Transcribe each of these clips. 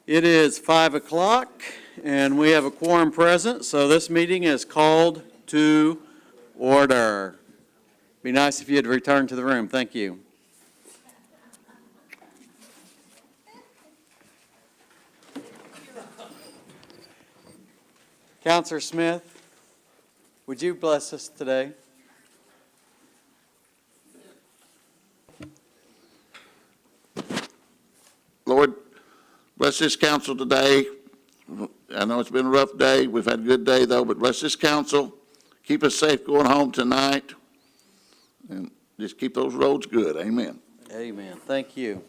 It is 5 o'clock, and we have a quorum present, so this meeting is called to order. Be nice if you'd return to the room. Thank you. Counselor Smith, would you bless us today? Lord, bless this council today. I know it's been a rough day. We've had a good day, though, but bless this council. Keep us safe going home tonight, and just keep those roads good. Amen. Amen. Thank you.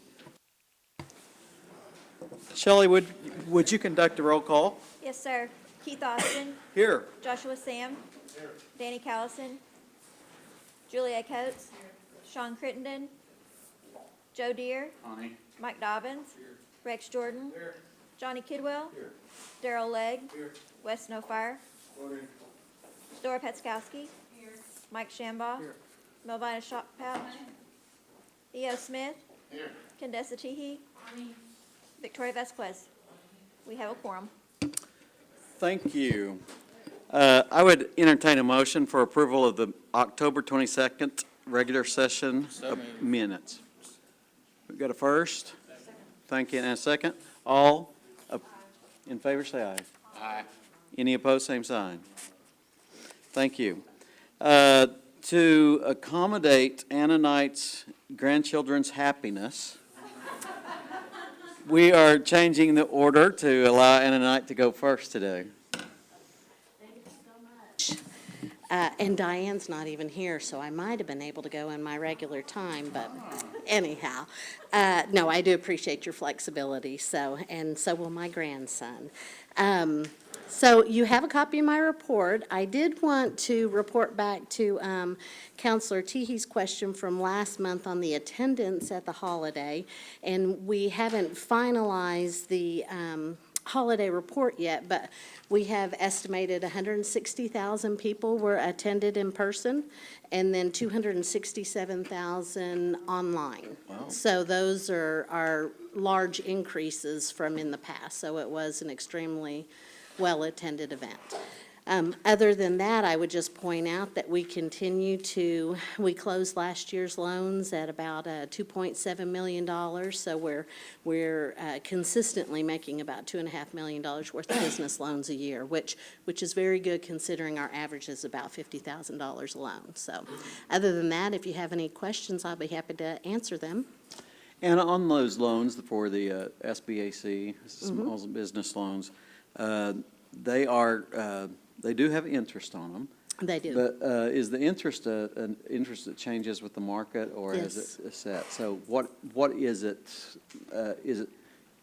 Shelley, would you conduct a roll call? Yes, sir. Keith Austin. Here. Joshua Sam. Here. Danny Callison. Julia Coates. Here. Sean Crittenden. Joe Deere. Connie. Mike Dobbins. Here. Rex Jordan. Here. Johnny Kidwell. Here. Daryl Legg. Here. Wes Snowfire. Dora Petskowski. Here. Mike Shambaugh. Here. Melvina Shopouch. E.O. Smith. Here. Condessa Teehee. Victoria Vasquez. We have a quorum. Thank you. I would entertain a motion for approval of the October 22nd regular session minutes. We've got a first. Thank you. And a second. All in favor say aye. Aye. Any opposed, same sign. Thank you. To accommodate Anna Knight's grandchildren's happiness, we are changing the order to allow Anna Knight to go first today. Thank you so much. And Diane's not even here, so I might have been able to go in my regular time, but anyhow. No, I do appreciate your flexibility, and so will my grandson. So you have a copy of my report. I did want to report back to Counselor Teehee's question from last month on the attendance at the holiday, and we haven't finalized the holiday report yet, but we have estimated 160,000 people were attended in person, and then 267,000 online. Wow. So those are large increases from in the past, so it was an extremely well-attended event. Other than that, I would just point out that we we closed last year's loans at about $2.7 million, so we're consistently making about $2.5 million worth of business loans a year, which is very good considering our average is about $50,000 a loan. So other than that, if you have any questions, I'll be happy to answer them. And on those loans for the SBAC, small business loans, they do have interest on them. They do. But is the interest an interest that changes with the market, or Yes. is it set? So what is it?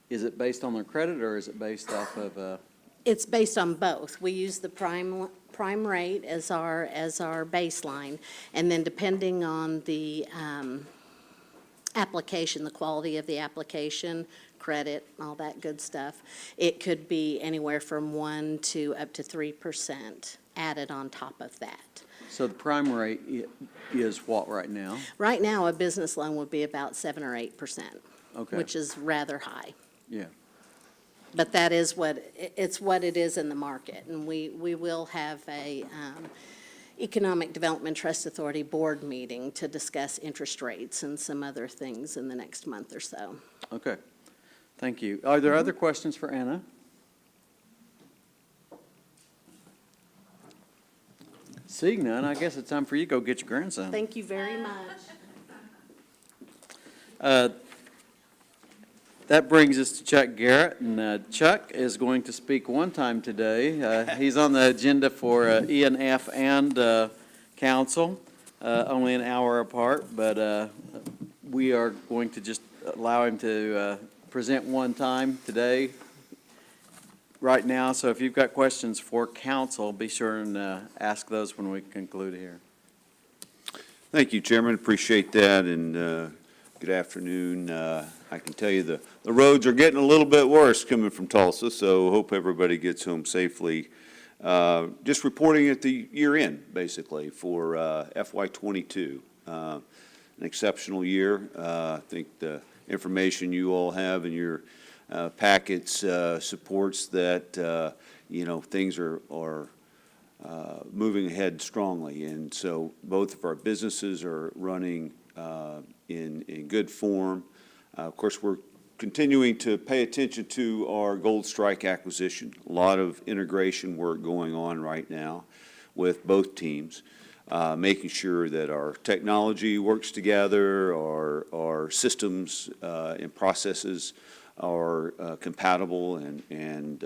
Is it based on their credit, or is it based off of? It's based on both. We use the prime rate as our baseline, and then depending on the application, the quality of the application, credit, all that good stuff, it could be anywhere from 1% to up to 3% added on top of that. So the prime rate is what right now? Right now, a business loan would be about 7 or 8%, Okay. which is rather high. Yeah. But that is what it is in the market, and we will have a Economic Development Trust Authority board meeting to discuss interest rates and some other things in the next month or so. Okay. Thank you. Are there other questions for Anna? Seeing none, I guess it's time for you to go get your grandson. Thank you very much. That brings us to Chuck Garrett, and Chuck is going to speak one time today. He's on the agenda for E&F and Council, only an hour apart, but we are going to just allow him to present one time today, right now. So if you've got questions for Council, be sure and ask those when we conclude here. Thank you, Chairman. Appreciate that, and good afternoon. I can tell you the roads are getting a little bit worse coming from Tulsa, so hope everybody gets home safely. Just reporting at the year end, basically, for FY22. An exceptional year. I think the information you all have in your packets supports that, things are moving ahead strongly. And so both of our businesses are running in good form. Of course, we're continuing to pay attention to our Gold Strike acquisition. A lot of integration work going on right now with both teams, making sure that our technology works together, our systems and processes are compatible and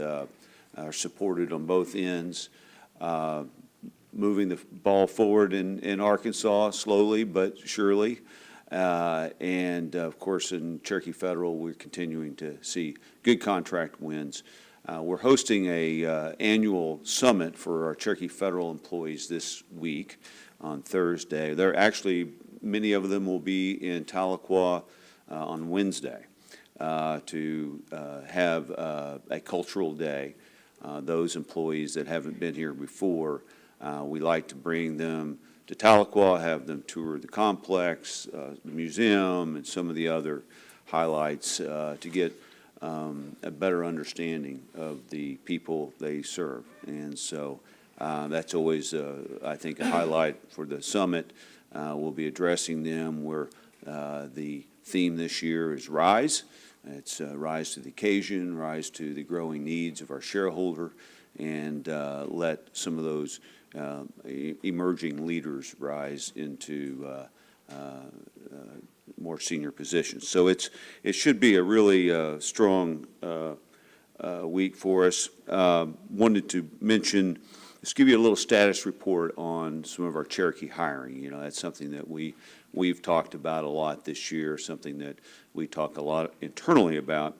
are supported on both ends. Moving the ball forward in Arkansas slowly but surely. And of course, in Cherokee Federal, we're continuing to see good contract wins. We're hosting a annual summit for our Cherokee Federal employees this week on Thursday. There actually, many of them will be in Tahlequah on Wednesday to have a cultural day. Those employees that haven't been here before, we like to bring them to Tahlequah, have them tour the complex, the museum, and some of the other highlights to get a better understanding of the people they serve. And so that's always, I think, a highlight for the summit. We'll be addressing them where the theme this year is Rise. It's rise to the occasion, rise to the growing needs of our shareholder, and let some of those emerging leaders rise into more senior positions. So it should be a really strong week for us. Wanted to mention, just give you a little status report on some of our Cherokee hiring. That's something that we've talked about a lot this year, something that we talk a lot internally about.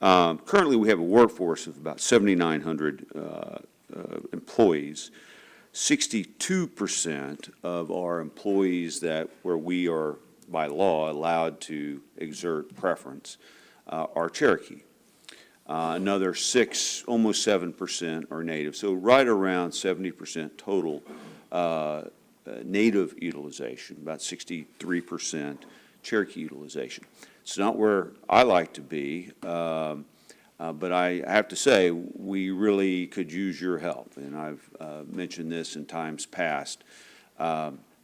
Currently, we have a workforce of about 7,900 employees. 62% of our employees where we are by law allowed to exert preference are Cherokee. Another 6, almost 7% are Native. So right around 70% total Native utilization, about 63% Cherokee utilization. It's not where I like to be, but I have to say, we really could use your help, and I've mentioned this in times past.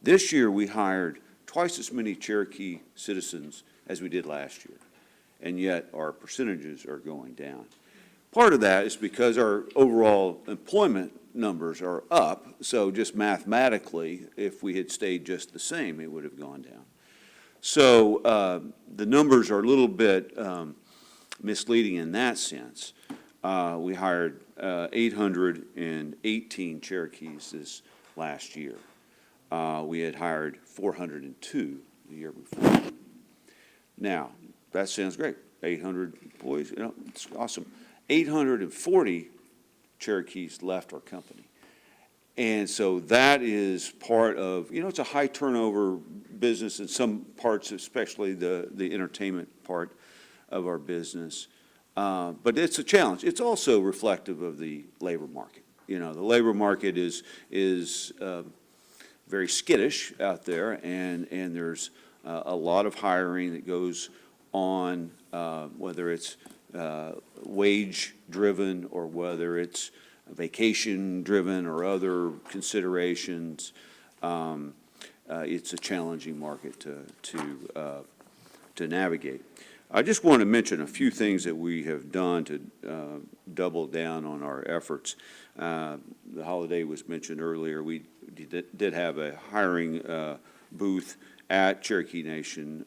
This year, we hired twice as many Cherokee citizens as we did last year, and yet our percentages are going down. Part of that is because our overall employment numbers are up, so just mathematically, if we had stayed just the same, it would have gone down. So the numbers are a little bit misleading in that sense. We hired 818 Cherokees this last year. We had hired 402 the year before. Now, that sounds great. 800 employees, it's awesome. 840 Cherokees left our company. And so that is part of, it's a high turnover business in some parts, especially the entertainment part of our business. But it's a challenge. It's also reflective of the labor market. The labor market is very skittish out there, and there's a lot of hiring that goes on, whether it's wage-driven or whether it's vacation-driven or other considerations. It's a challenging market to navigate. I just want to mention a few things that we have done to double down on our efforts. The holiday was mentioned earlier. We did have a hiring booth at Cherokee Nation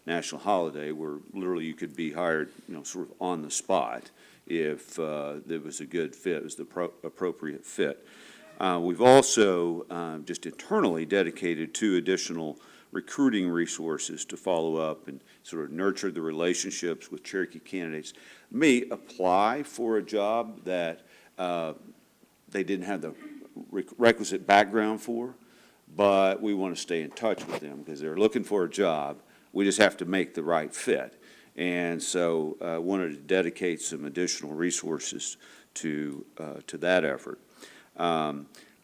National Holiday where literally you could be hired, sort of on the spot if there was a good fit, it was the appropriate fit. We've also just internally dedicated 2 additional recruiting resources to follow up and sort of nurture the relationships with Cherokee candidates. May apply for a job that they didn't have the requisite background for, but we want to stay in touch with them because they're looking for a job. We just have to make the right fit. And so I wanted to dedicate some additional resources to that effort.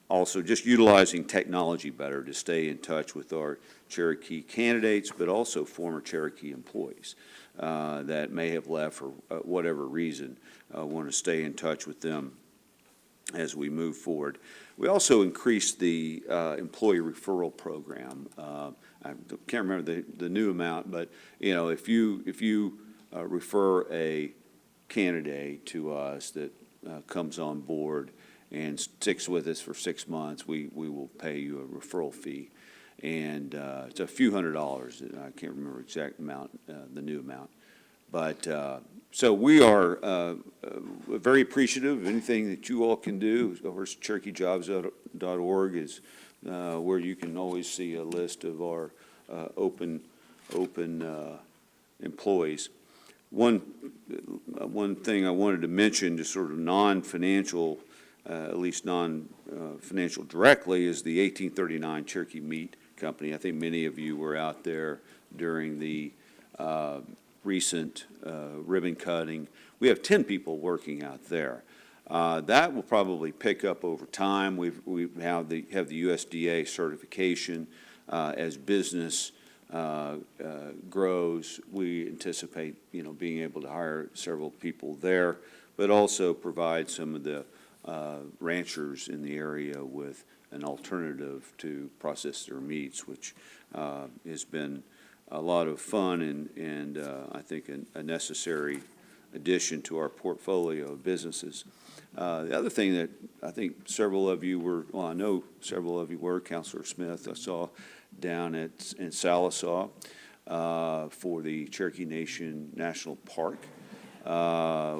Also, just utilizing technology better to stay in touch with our Cherokee candidates, but also former Cherokee employees that may have left for whatever reason. Want to stay in touch with them as we move forward. We also increased the employee referral program. I can't remember the new amount, but if you refer a candidate to us that comes on board and sticks with us for 6 months, we will pay you a referral fee. And it's a few $100s. I can't remember exact amount, the new amount. But so we are very appreciative of anything that you all can do. Of course, CherokeeJobs.org is where you can always see a list of our open employees. One thing I wanted to mention, just sort of non-financial, at least non-financial directly, is the 1839 Cherokee Meat Company. I think many of you were out there during the recent ribbon cutting. We have 10 people working out there. That will probably pick up over time. We have the USDA certification. As business grows, we anticipate being able to hire several people there, but also provide some of the ranchers in the area with an alternative to process their meats, which has been a lot of fun and I think a necessary addition to our portfolio of businesses. The other thing that I think several of you were, well, I know several of you were, Councilor Smith, I saw down in Sallisaw for the Cherokee Nation National Park,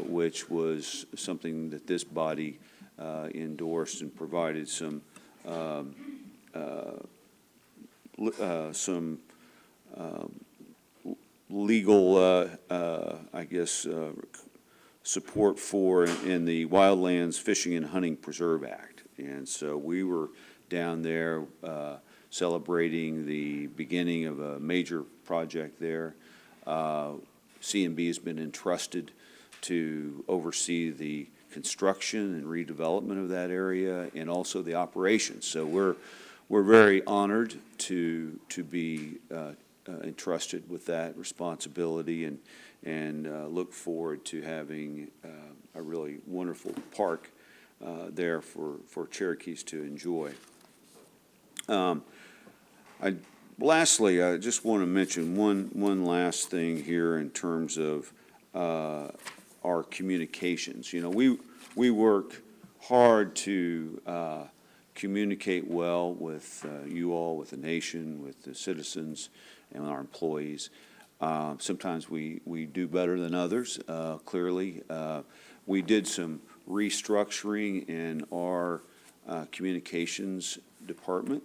which was something that this body endorsed and provided some legal, I guess, support for in the Wildlands Fishing and Hunting Preserve Act. And so we were down there celebrating the beginning of a major project there. CNB has been entrusted to oversee the construction and redevelopment of that area and also the operations. So we're very honored to be entrusted with that responsibility and look forward to having a really wonderful park there for Cherokees to enjoy. Lastly, I just want to mention one last thing here in terms of our communications. We work hard to communicate well with you all, with the nation, with the citizens, and our employees. Sometimes we do better than others, clearly. We did some restructuring in our communications department.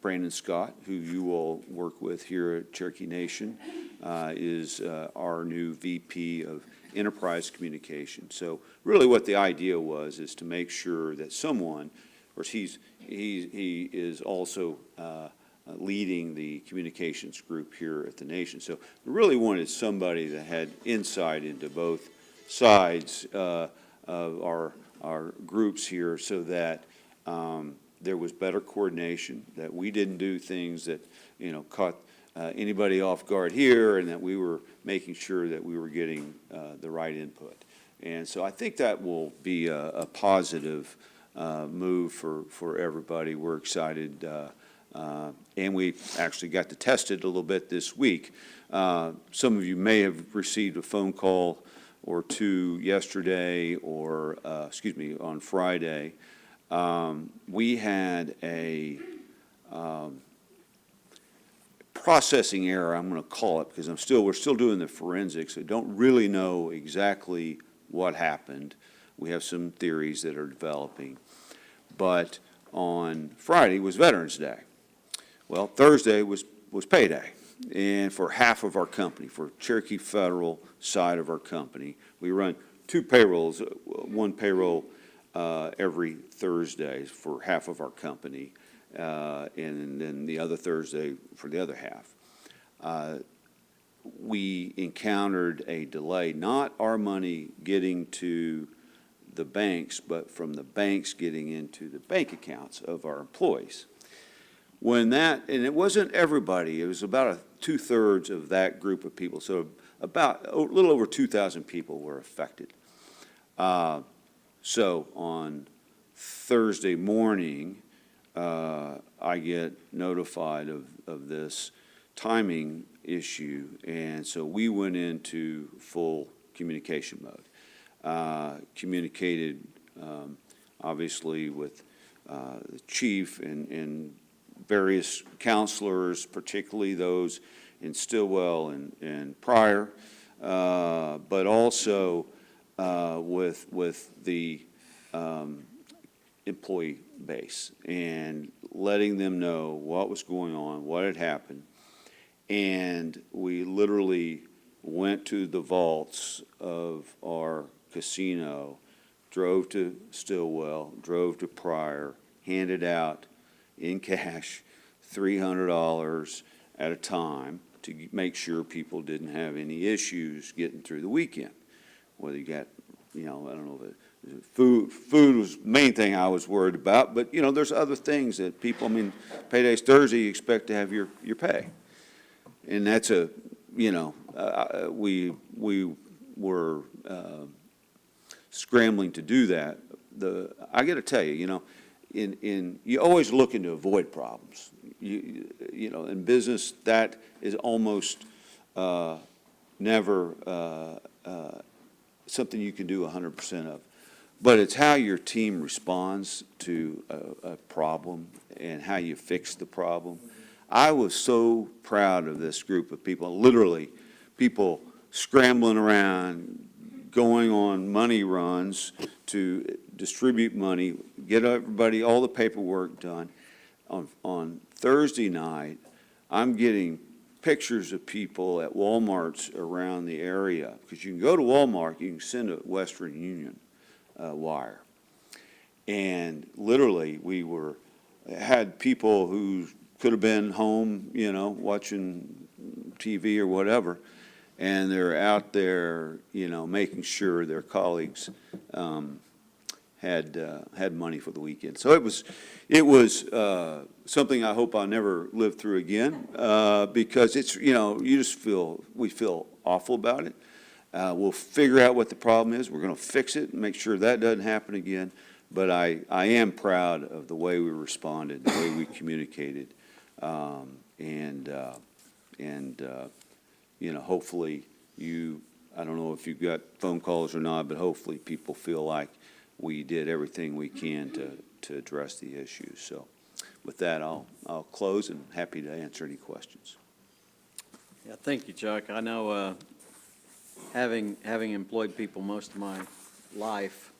Brandon Scott, who you all work with here at Cherokee Nation, is our new VP of Enterprise Communication. So really what the idea was is to make sure that someone, of course he is also leading the communications group here at the Nation. So we really wanted somebody that had insight into both sides of our groups here so that there was better coordination, that we didn't do things that, caught anybody off guard here, and that we were making sure that we were getting the right input. And so I think that will be a positive move for everybody. We're excited, and we actually got to test it a little bit this week. Some of you may have received a phone call or two yesterday or, on Friday. We had a processing error, I'm going to call it, because we're still doing the forensics. I don't really know exactly what happened. We have some theories that are developing. But on Friday was Veterans Day. Well, Thursday was payday. And for half of our company, for Cherokee Federal side of our company, we run two payrolls, one payroll every Thursday for half of our company, and then the other Thursday for the other half. We encountered a delay, not our money getting to the banks, but from the banks getting into the bank accounts of our employees. And it wasn't everybody, it was about two-thirds of that group of people, so about a little over 2,000 people were affected. So on Thursday morning, I get notified of this timing issue, and so we went into full communication mode. Communicated, obviously, with the chief and various counselors, particularly those in Stillwell and Pryor, but also with the employee base, and letting them know what was going on, what had happened. And we literally went to the vaults of our casino, drove to Stillwell, drove to Pryor, handed out in cash $300 at a time to make sure people didn't have any issues getting through the weekend. Whether you got, I don't know, food was the main thing I was worried about, but, there's other things that people, payday's Thursday, you expect to have your pay. And that's we were scrambling to do that. I got to tell you, you always looking to avoid problems. In business, that is almost never something you can do 100% of. But it's how your team responds to a problem and how you fix the problem. I was so proud of this group of people, literally people scrambling around, going on money runs to distribute money, get everybody, all the paperwork done. On Thursday night, I'm getting pictures of people at Walmarts around the area, because you can go to Walmart, you can send a Western Union wire. And literally, had people who could have been home, watching TV or whatever, and they're out there, making sure their colleagues had money for the weekend. So it was something I hope I'll never live through again, because it's, we feel awful about it. We'll figure out what the problem is. We're going to fix it and make sure that doesn't happen again. But I am proud of the way we responded, the way we communicated, hopefully I don't know if you've got phone calls or not, but hopefully people feel like we did everything we can to address the issues. So with that, I'll close, and happy to answer any questions. Yeah, thank you, Chuck. I know, having employed people most of my life,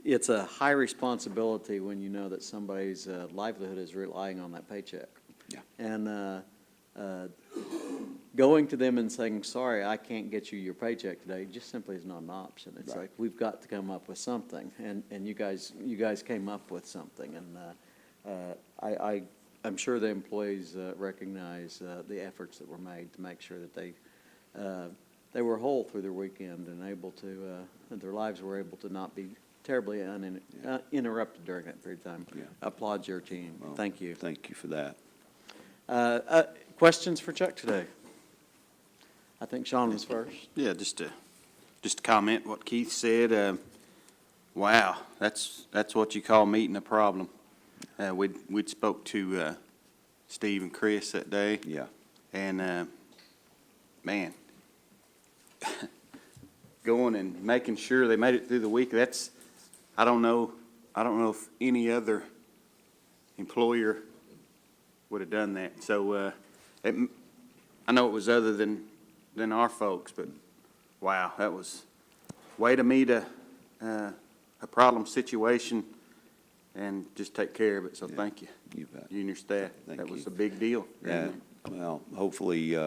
it's a high responsibility when you know that somebody's livelihood is relying on that paycheck. Yeah. And going to them and saying, sorry, I can't get you your paycheck today, just simply is not an option. It's Right. like, we've got to come up with something, and you guys came up with something, and I'm sure the employees recognize the efforts that were made to make sure that they were whole through their weekend and able to, that their lives were able to not be terribly interrupted during that period of time. Yeah. I applaud your team. Well, Thank you. Thank you for that. Questions for Chuck today? I think Sean was first. Yeah, just to comment what Keith said. Wow, that's what you call meeting a problem. We'd spoke to Steve and Chris that day, Yeah. and man, going and making sure they made it through the week. I don't know if any other employer would have done that. So I know it was other than our folks, but wow, that was way to meet a problem situation and just take care of it. So thank you, You bet. you and your staff. Thank That was you. a big deal. Yeah, well, hopefully,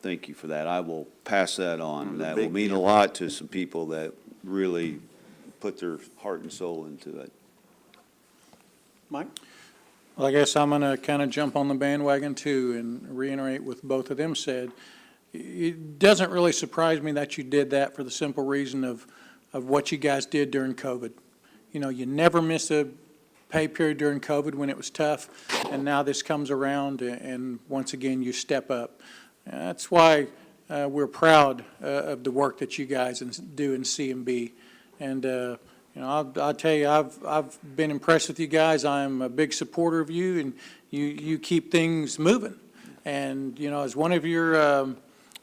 thank you for that. I will pass that on. It was a That will big mean a deal. lot to some people that really put their heart and soul into it. Mike? Well, I guess I'm going to kind of jump on the bandwagon too and reiterate what both of them said. It doesn't really surprise me that you did that for the simple reason of of what you guys did during COVID. You know, you never miss a pay period during COVID when it was tough, and now this comes around, and once again, you step up. That's why we're proud of the work that you guys do in CMB. And, you know, I'll tell you, I've been impressed with you guys. I'm a big supporter of you, and you keep things moving. And, you know, as one of your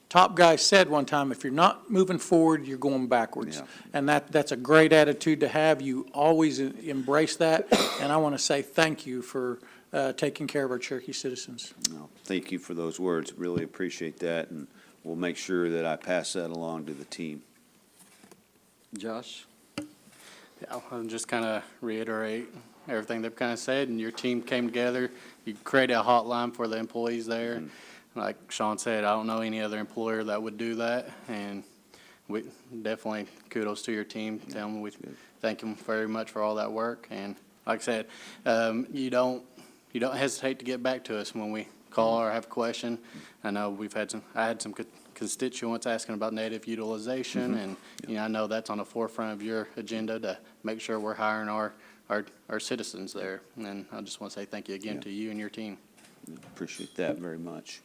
top guys said one time, if you're not moving forward, you're going backwards. Yeah. And that's a great attitude to have. You always embrace that, and I want to say thank you for taking care of our Cherokee citizens. No, thank you for those words. Really appreciate that, and we'll make sure that I pass that along to the team. Josh? I'll just kind of reiterate everything they've kind of said, and your team came together. You created a hotline for the employees there. Like Sean said, I don't know any other employer that would do that, and we definitely kudos to your team. Tell them we thank them very much for all that work. And like I said, you don't hesitate to get back to us when we call or have a question. I know I had some constituents asking about native utilization, and you know, I know that's on the forefront of your agenda to make sure we're hiring our citizens there. And I just want to say thank you again to you and your team. Appreciate that very much.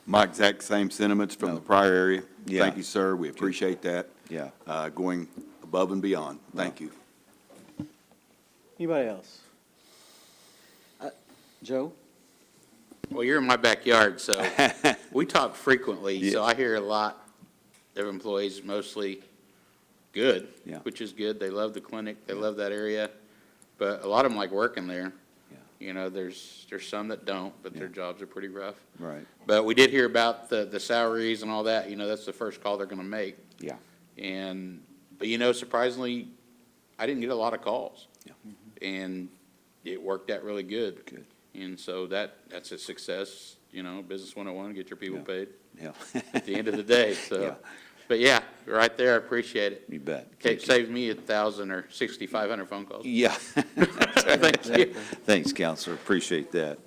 My exact same sentiments from the prior area. Yeah. Thank you, sir. We appreciate that. Yeah. Going above and beyond. Thank you. Anybody else? Joe? Well, you're in my backyard, so we talk frequently, so I hear a lot of employees, mostly good, Yeah. which is good. They love the clinic, they love that area, but a lot of them like working there. Yeah. You know, there's some that don't, but their jobs are pretty rough. Right. But we did hear about the salaries and all that, you know, that's the first call they're gonna make. Yeah. But you know, surprisingly, I didn't get a lot of calls. Yeah. And it worked out really good. Good. And so that's a success, you know, business 101, get your people Yeah. paid Yeah. at the end of the day, so. Yeah. But yeah, right there, I appreciate it. You bet. It Thank you. saves me 1,000 or 6,500 phone calls. Yeah. Thank you. Thanks, Counselor. Appreciate that.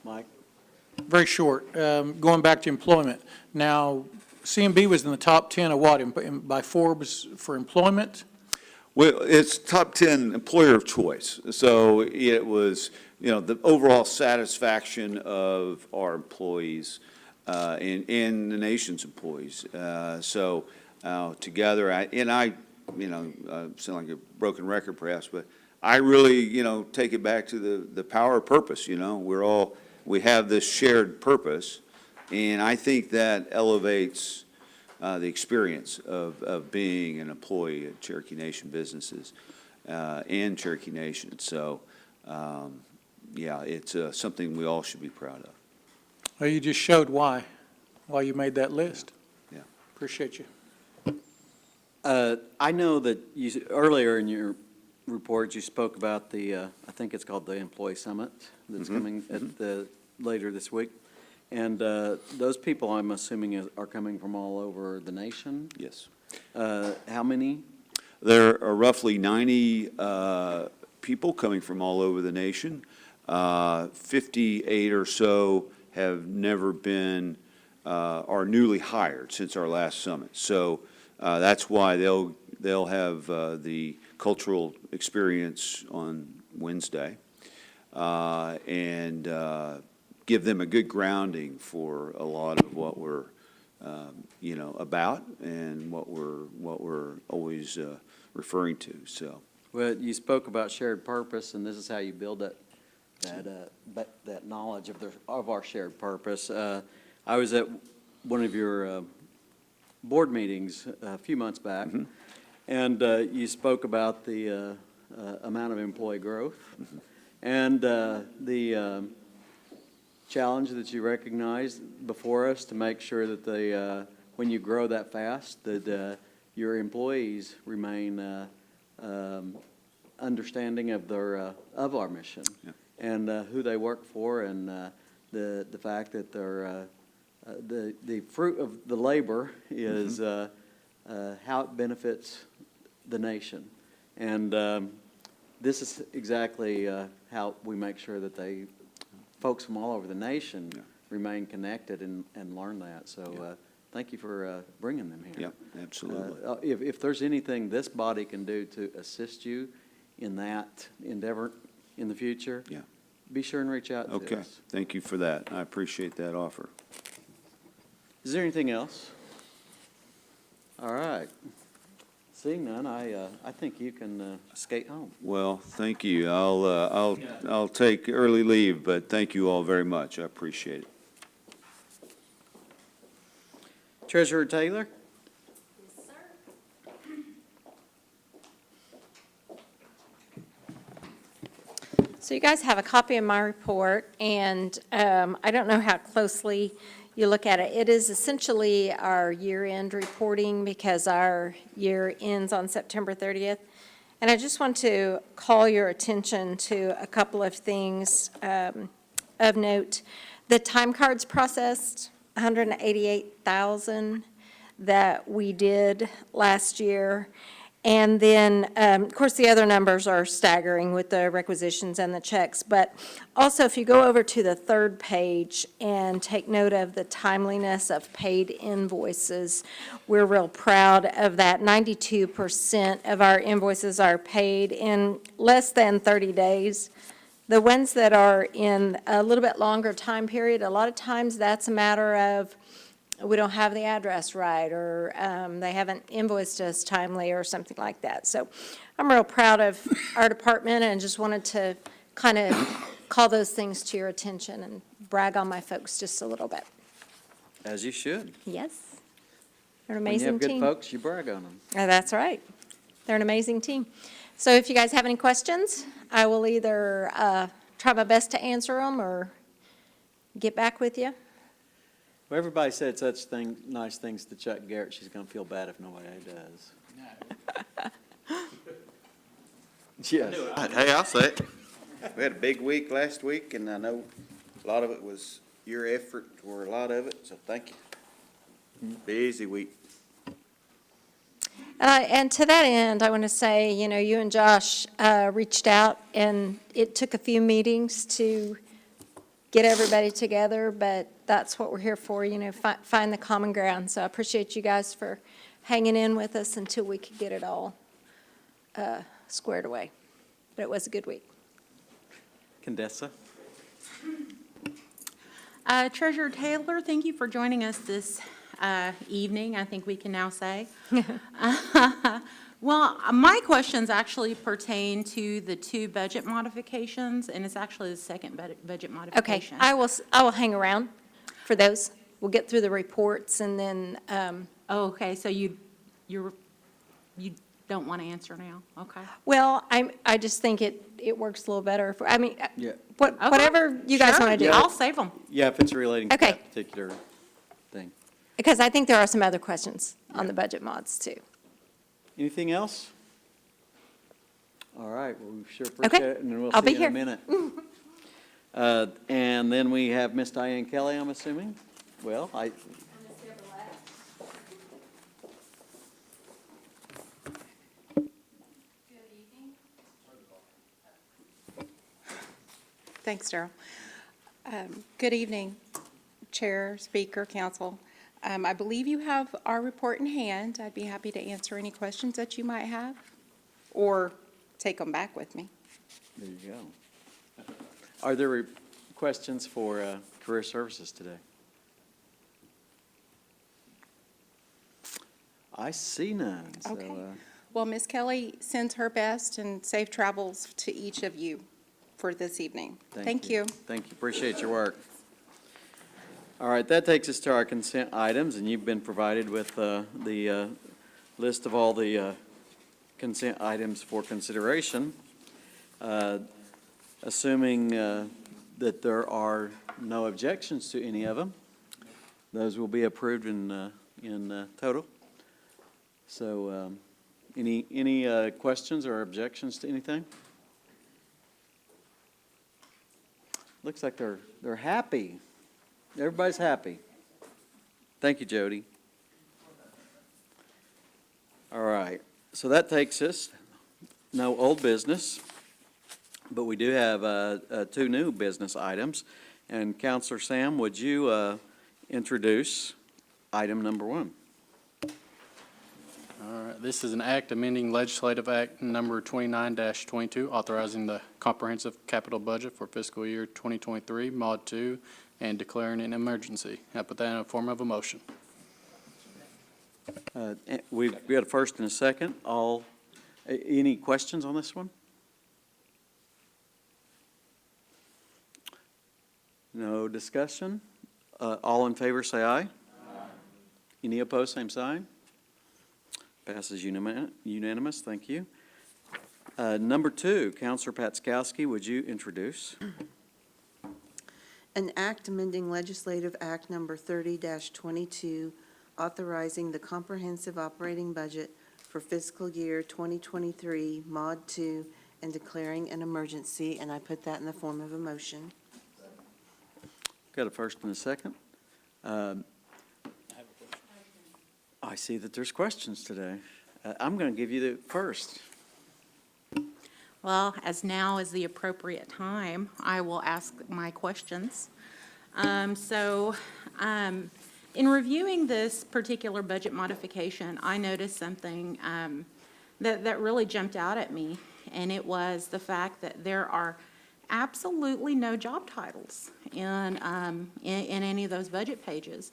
Mike? Very short, going back to employment. Now, CMB was in the top 10 of what, by Forbes for employment? Well, it's top 10 employer of choice. So it was, you know, the overall satisfaction of our employees and the nation's employees. So together, you know, sound like a broken record perhaps, but I really, you know, take it back to the power of purpose, you know. We have this shared purpose, and I think that elevates the experience of being an employee at Cherokee Nation businesses and Cherokee Nation. So, yeah, it's something we all should be proud of. Well, you just showed why you made that list. Yeah. Appreciate you. I know that earlier in your report, you spoke about I think it's called the Employee Summit that's coming later this week. And those people, I'm assuming, are coming from all over the nation? Yes. How many? There are roughly 90 people coming from all over the nation. 58 or so have never been, are newly hired since our last summit. So that's why they'll have the cultural experience on Wednesday and give them a good grounding for a lot of what we're, you know, about and what we're always referring to. So. Well, you spoke about shared purpose, and this is how you build that knowledge of our shared purpose. I was at one of your board meetings a few months back, and you spoke about the amount of employee growth and the challenge that you recognized before us to make sure that when you grow that fast, that your employees remain understanding of our mission. Yeah. And who they work for, and the fact that the fruit of the labor is how it benefits the nation. And this is exactly how we make sure that folks from all over the nation remain connected and learn that. So thank you for bringing them here. Yeah, absolutely. If there's anything this body can do to assist you in that endeavor in the future, Yeah. be sure and reach out to Okay, us. thank you for that. I appreciate that offer. Is there anything else? All right. Seeing none, I think you can skate home. Well, thank you. I'll take early leave, but thank you all very much. I appreciate it. Treasurer Taylor? So you guys have a copy of my report, and I don't know how closely you look at it. It is essentially our year-end reporting because our year ends on September 30th. And I just want to call your attention to a couple of things of note. The time cards processed, 188,000 that we did last year. And then, of course, the other numbers are staggering with the requisitions and the checks. But also, if you go over to the third page and take note of the timeliness of paid invoices, we're real proud of that. 92% of our invoices are paid in less than 30 days. The ones that are in a little bit longer time period, a lot of times that's a matter of we don't have the address right, or they haven't invoiced us timely, or something like that. So I'm real proud of our department, and just wanted to kind of call those things to your attention and brag on my folks just a little bit. As you should. Yes, they're an When you amazing have good team. folks, you brag on them. That's right. They're an amazing team. So if you guys have any questions, I will either try my best to answer them or get back with you. Well, everybody said nice things to Chuck Garrett. She's going to feel bad if nobody does. Yes. Hey, I'll say it. We had a big week last week, and I know a lot of it was your effort, or a lot of it, so thank you. Busy week. And to that end, I want to say, you and Josh reached out, and it took a few meetings to get everybody together, but that's what we're here for, find the common ground. So I appreciate you guys for hanging in with us until we could get it all squared away. But it was a good week. Condessa? Treasurer Taylor, thank you for joining us this evening, I think we can now say. Well, my questions actually pertain to the two budget modifications, and it's actually the second budget Okay, modification. I will hang around for those. We'll get through the reports, and then, Oh, okay, so you don't want to answer now? Okay. well, I just think it works a little better. Yeah. Okay, Whatever you guys sure, want to do. I'll save them. Yeah, if it's relating to Okay. that particular thing. Because I think there are some other questions on the budget mods, too. Anything else? All right, well, we sure Okay, appreciate it, and then we'll I'll see be you in a here. minute. And then we have Miss Diane Kelly, I'm assuming? Well, Thanks, Darrell. Good evening, Chair, Speaker, Council. I believe you have our report in hand. I'd be happy to answer any questions that you might have, or take them back with me. there you go. Are there questions for Career Services today? I see none, so. Okay. Well, Ms. Kelly sends her best, and safe travels to each of you for this evening. Thank you. Thank you, appreciate your work. All right, that takes us to our consent items, and you've been provided with the list of all the consent items for consideration. Assuming that there are no objections to any of them, those will be approved in total. So, any questions or objections to anything? Looks like they're happy. Everybody's happy. Thank you, Jody. All right, so that takes us, no old business, but we do have two new business items. And Counselor Sam, would you introduce item number 1. All right, this is an act amending legislative act number 29-22, authorizing the comprehensive capital budget for fiscal year 2023, Mod 2, and declaring an emergency. I put that in a form of a motion. We've got a first and a second. Any questions on this one? No discussion? All in favor, say aye. Aye. Any opposed, same sign. Passes unanimous, thank you. Number 2, Counselor Patskowski, would you introduce? An act amending legislative act number 30-22, authorizing the comprehensive operating budget for fiscal year 2023, Mod 2, and declaring an emergency, and I put that in the form of a motion. Got a first and a second. I see that there's questions today. I'm going to give you the first. Well, as now is the appropriate time, I will ask my questions. In reviewing this particular budget modification, I noticed something that really jumped out at me, and it was the fact that there are absolutely no job titles in any of those budget pages.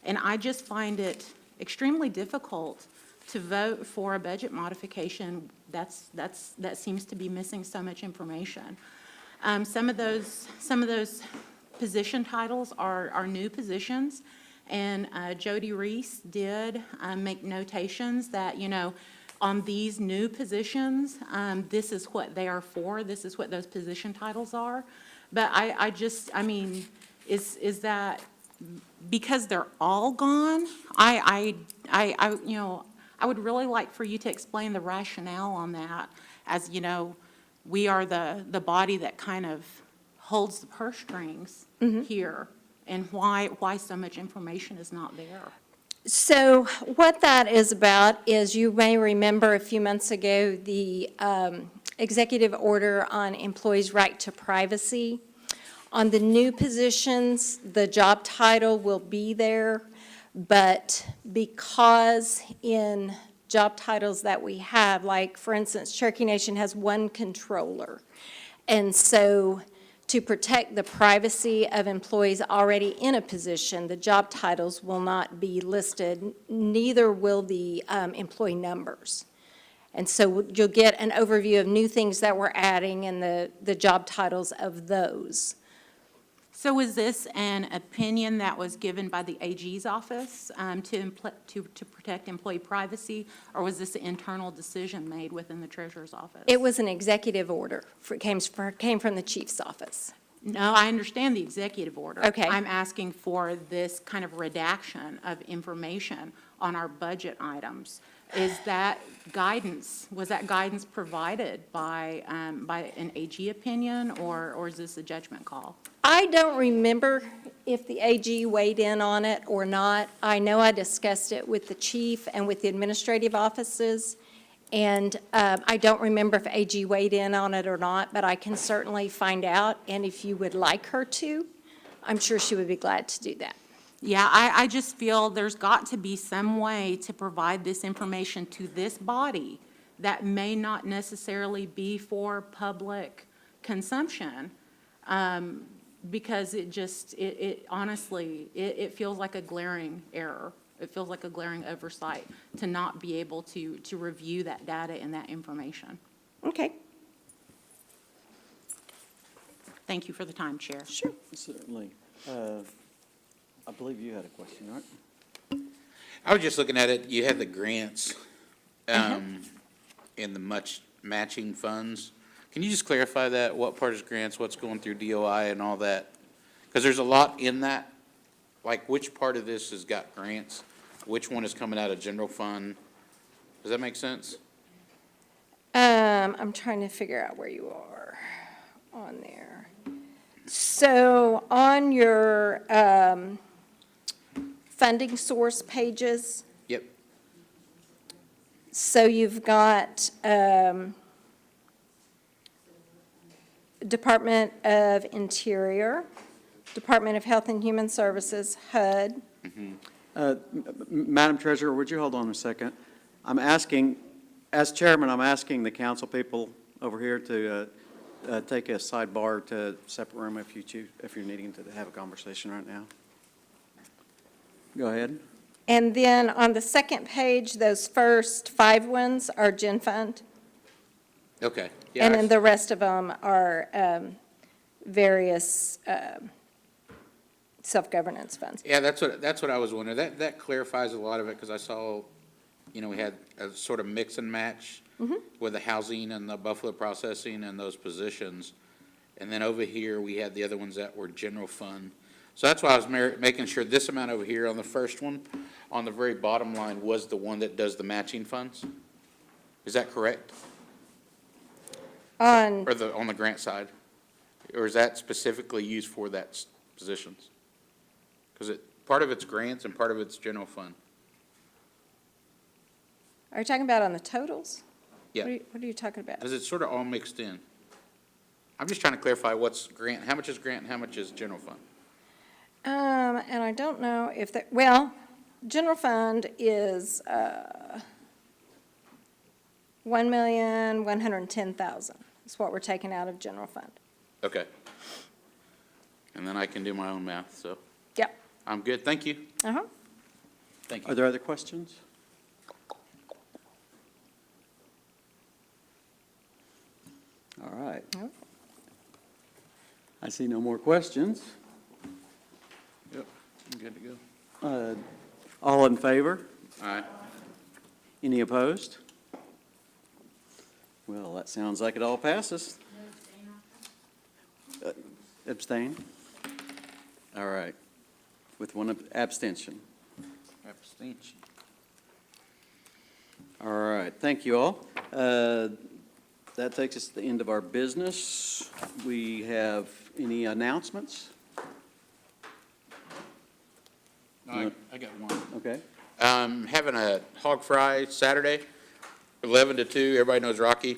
And I just find it extremely difficult to vote for a budget modification that seems to be missing so much information. Some of those position titles are new positions, and Jody Reese did make notations that, on these new positions, this is what they are for, this is what those position titles are. But is that because they're all gone? I would really like for you to explain the rationale on that, as, we are the body that kind of holds the purse strings here, and why so much information is not there. So what that is about is, you may remember a few months ago, the executive order on employees' right to privacy. On the new positions, the job title will be there, but because in job titles that we have, like, for instance, Cherokee Nation has one controller, and so to protect the privacy of employees already in a position, the job titles will not be listed, neither will the employee numbers. And so you'll get an overview of new things that we're adding and the job titles of those. So was this an opinion that was given by the AG's office to protect employee privacy, or was this an internal decision made within the treasurer's office? It was an executive order, came from the chief's office. No, I understand the executive order. Okay. I'm asking for this kind of redaction of information on our budget items. Was that guidance provided by an AG opinion, or is this a judgment call? I don't remember if the AG weighed in on it or not. I know I discussed it with the chief and with the administrative offices, and I don't remember if AG weighed in on it or not, but I can certainly find out, and if you would like her to, I'm sure she would be glad to do that. Yeah, I just feel there's got to be some way to provide this information to this body that may not necessarily be for public consumption, because it honestly feels like a glaring error. It feels like a glaring oversight to not be able to review that data and that information. Okay. Thank you for the time, Chair. Sure. Certainly. I believe you had a question, right? I was just looking at it, you had the grants in the matching funds. Can you just clarify that? What part is grants, what's going through DOI and all that? Because there's a lot in that, like which part of this has got grants? Which one is coming out of general fund? Does that make sense? I'm trying to figure out where you are on there. So on your funding source pages, Yep. so you've got Department of Interior, Department of Health and Human Services, HUD, Madam Treasurer, would you hold on a second? I'm asking, as chairman, I'm asking the council people over here to take a sidebar to separate room if you choose, if you're needing to have a conversation right now. Go ahead. And then on the second page, those first 5 ones are gen fund. Okay. Yeah, And then the rest of them are various self-governance funds. Yeah, that's what I was wondering. That clarifies a lot of it, because I saw, we had a sort of mix and match with the housing and the Buffalo processing and those positions. And then over here, we had the other ones that were general fund. So that's why I was making sure this amount over here on the first one, on the very bottom line, was the one that does the matching funds? Is that correct? On, Or on the grant side? Or is that specifically used for that positions? Because part of it's grants and part of it's general fund. are you talking about on the totals? Yeah. What are you talking about? Because it's sort of all mixed in. I'm just trying to clarify what's grant, how much is grant, and how much is general fund? And I don't know if that, well, general fund is 1,110,000 is what we're taking out of general fund. Okay. And then I can do my own math, so. Yep. I'm good, thank you. Uh-huh. Thank Are you. there other questions? All right. Nope. I see no more questions. Yep, I'm good to go. All in favor? All right. Any opposed? Well, that sounds like it all passes. Abstain? All right, with one abstention. Abstention. All right, thank you all. That takes us to the end of our business. We have any announcements? I got one. Okay. Having a hog fry Saturday, 11 to 2. Everybody knows Rocky,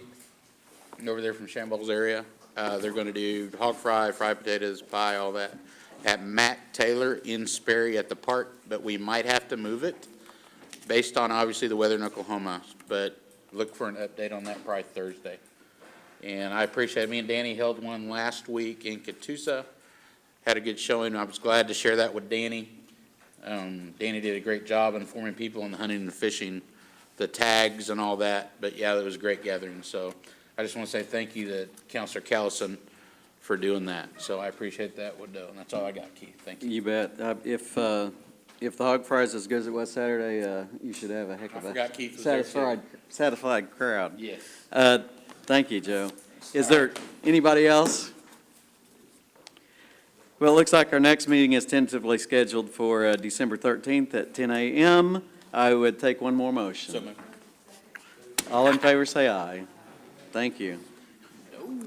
over there from Shambles area. They're going to do hog fry, fried potatoes, pie, all that, at Matt Taylor in Sperry at the park, but we might have to move it based on, obviously, the weather in Oklahoma. But look for an update on that probably Thursday. And I appreciate it. Me and Danny held one last week in Catoosa. Had a good showing. I was glad to share that with Danny. Danny did a great job informing people on the hunting and fishing, the tags and all that. But yeah, it was a great gathering. So I just want to say thank you to Counselor Callison for doing that. So I appreciate that, Woodell. And that's all I got, Keith. Thank you. You bet. If the hog fry is as good as it was Saturday, you should have a heck I of a forgot Keith was there, too. satisfied crowd. Yes. Thank you, Joe. Is there anybody else? Well, it looks like our next meeting is tentatively scheduled for December 13th at 10 a.m. I would take one more motion. So moved. All in favor, say aye. Thank you. No.